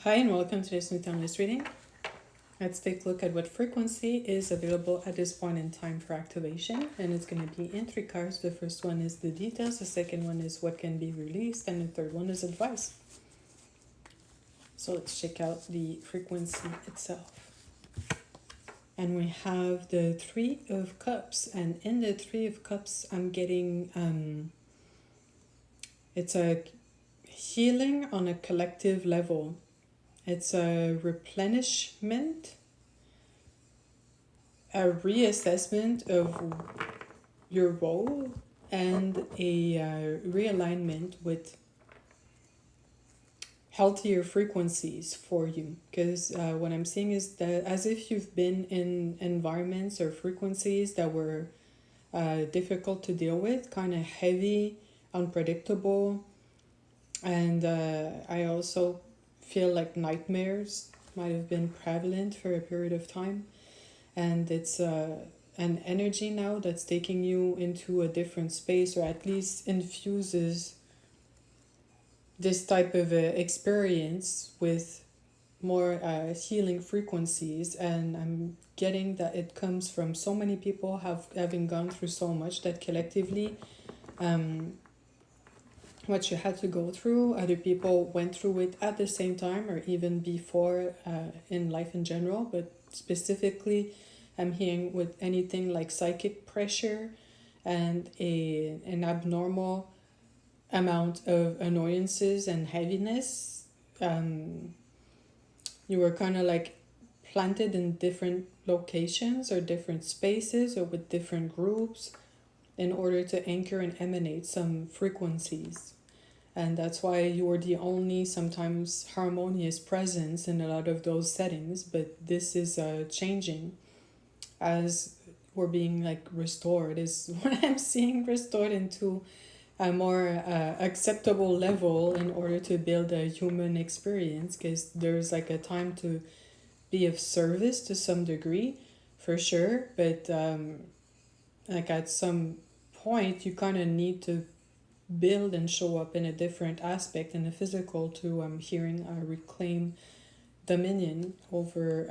Hi and welcome to this new timeless reading. Let's take a look at what frequency is available at this point in time for activation. And it's going to be in three cards. The first one is the details, the second one is what can be released, and the third one is advice. So let's check out the frequency itself. And we have the Three of Cups. And in the Three of Cups, I'm getting, it's a healing on a collective level. It's a replenishment, a reassessment of your role, and a realignment with healthier frequencies for you. Because what I'm seeing is that as if you've been in environments or frequencies that were difficult to deal with, kind of heavy, unpredictable, and I also feel like nightmares might have been prevalent for a period of time, and it's an energy now that's taking you into a different space, or at least infuses this type of experience with more healing frequencies. And I'm getting that it comes from so many people having gone through so much that collectively what you had to go through, other people went through it at the same time or even before in life in general. But specifically, I'm hearing with anything like psychic pressure and an abnormal amount of annoyances and heaviness. You were kind of like planted in different locations or different spaces or with different groups in order to anchor and emanate some frequencies. And that's why you're the only sometimes harmonious presence in a lot of those settings. But this is changing as we're being like restored, is what I'm seeing, restored into a more acceptable level in order to build a human experience. Because there's like a time to be of service to some degree, for sure. But like at some point, you kind of need to build and show up in a different aspect in the physical to hearing reclaim dominion over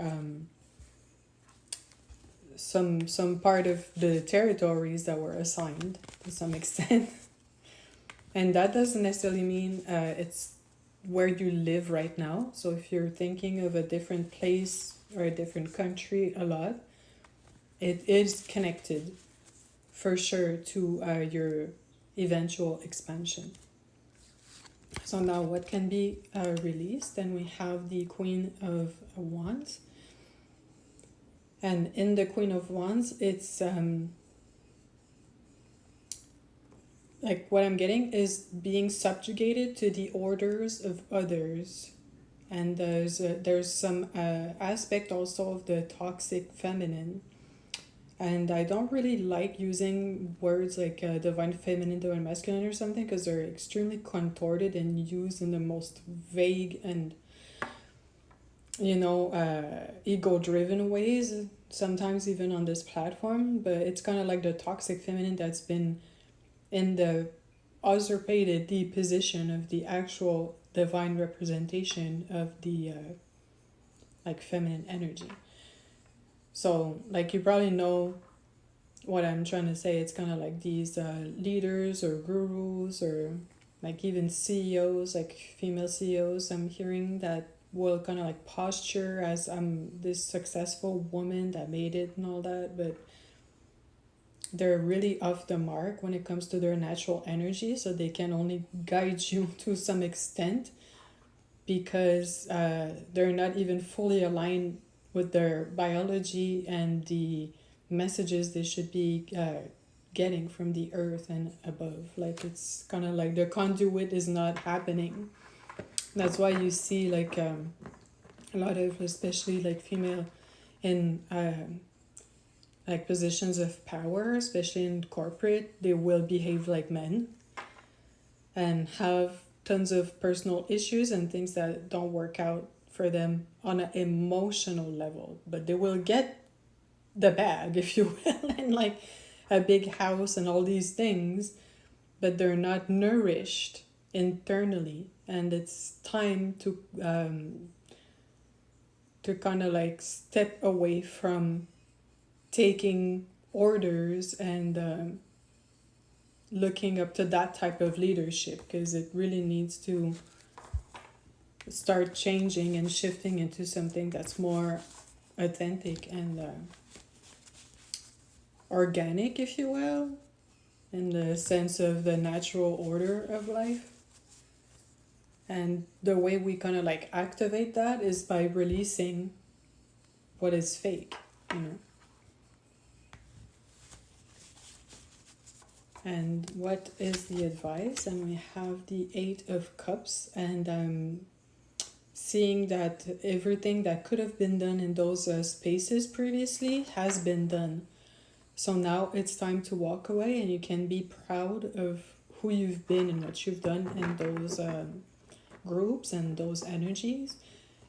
some part of the territories that were assigned to some extent. And that doesn't necessarily mean it's where you live right now. So if you're thinking of a different place or a different country a lot, it is connected for sure to your eventual expansion. So now what can be released? Then we have the Queen of Wands. And in the Queen of Wands, it's like what I'm getting is being subjugated to the orders of others. And there's some aspect also of the toxic feminine. And I don't really like using words like divine feminine, divine masculine or something, because they're extremely contorted and used in the most vague and, ego-driven ways, sometimes even on this platform. But it's kind of like the toxic feminine that's been in the usurpated the position of the actual divine representation of the like feminine energy. So, like, you probably know what I'm trying to say. It's kind of like these leaders or gurus or like even CEOs, like female CEOs. I'm hearing that will kind of like posture as I'm this successful woman that made it and all that, but they're really off the mark when it comes to their natural energy. So they can only guide you to some extent because they're not even fully aligned with their biology and the messages they should be getting from the earth and above. Like, it's kind of like the conduit is not happening. That's why you see like a lot of, especially like female in like positions of power, especially in corporate, they will behave like men and have tons of personal issues and things that don't work out for them on an emotional level, but they will get the bag, if you will, and like a big house and all these things, but they're not nourished internally. And it's time to to kind of like step away from taking orders and looking up to that type of leadership, because it really needs to start changing and shifting into something that's more authentic and organic, if you will, in the sense of the natural order of life. And the way we kind of like activate that is by releasing what is fake, you know. And what is the advice? And we have the 8 of Cups, and I'm seeing that everything that could have been done in those spaces previously has been done. So now it's time to walk away, and you can be proud of who you've been and what you've done in those groups and those energies.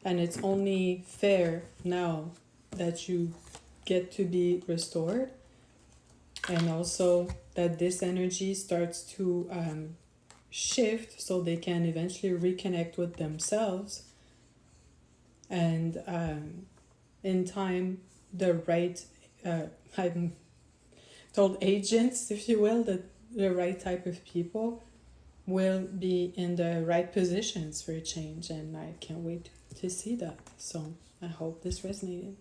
And it's only fair now that you get to be restored, and also that this energy starts to shift so they can eventually reconnect with themselves, and in time the right I'm told agents, if you will, that the right type of people will be in the right positions for change, and I can't wait to see that. So I hope this resonated.